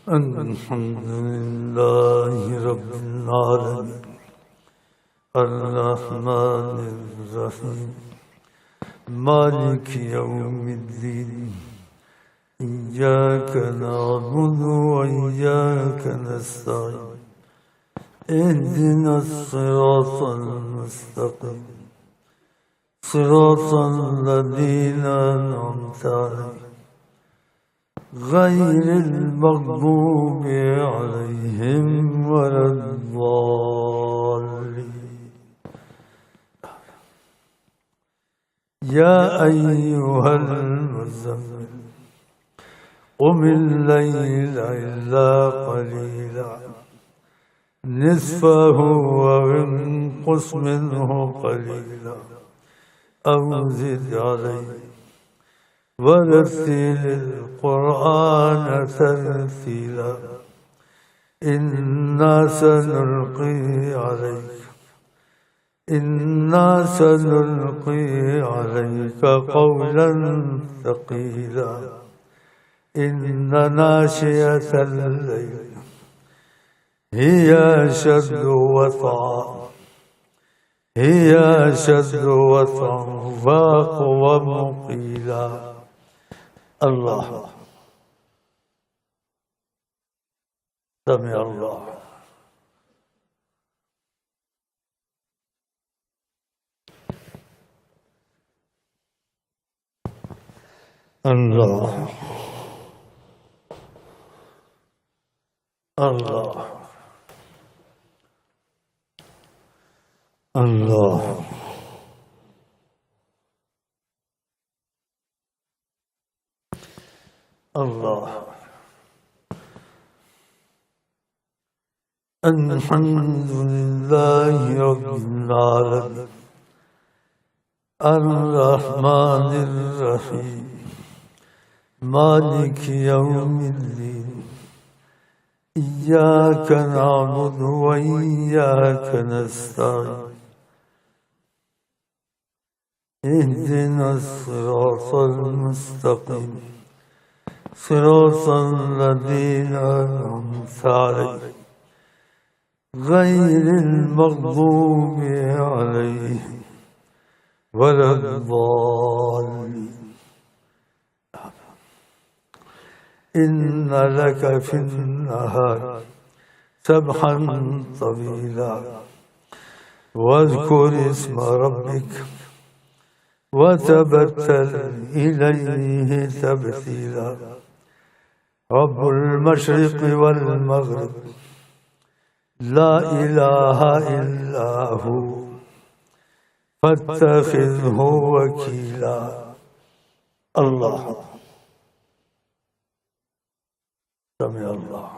الحمد لله رب العالمين الرحمن الرحيم مالك يوم الدين إياك نعبد وإياك نستعين اهدنا الصراط المستقيم صراط الذين أنعمت عليهم غير المغضوب عليهم ولا الضالين. يا أيها المزمل قم الليل إلا قليلا نصفه وانقص منه قليلا أو زد عليه ورتل القرآن ترتيلا إنا سنلقي عليك قولا ثقيلا إن ناشئة الليل هي أشد وطئا وأقوم قيلا. الله سمع الله. الله الله الله الله. الحمد لله رب العالمين الرحمن الرحيم مالك يوم الدين إياك نعبد وإياك نستعين اهدنا الصراط المستقيم صراط الذين أنعمت عليهم غير المغضوب عليهم ولا الضالين. إن لك في النهار سبحا طويلا واذكر اسم ربك وتبتل إليه تبتيلا رب المشرق والمغرب لا إله إلا هو فاتخذه وكيلا. الله سمع الله.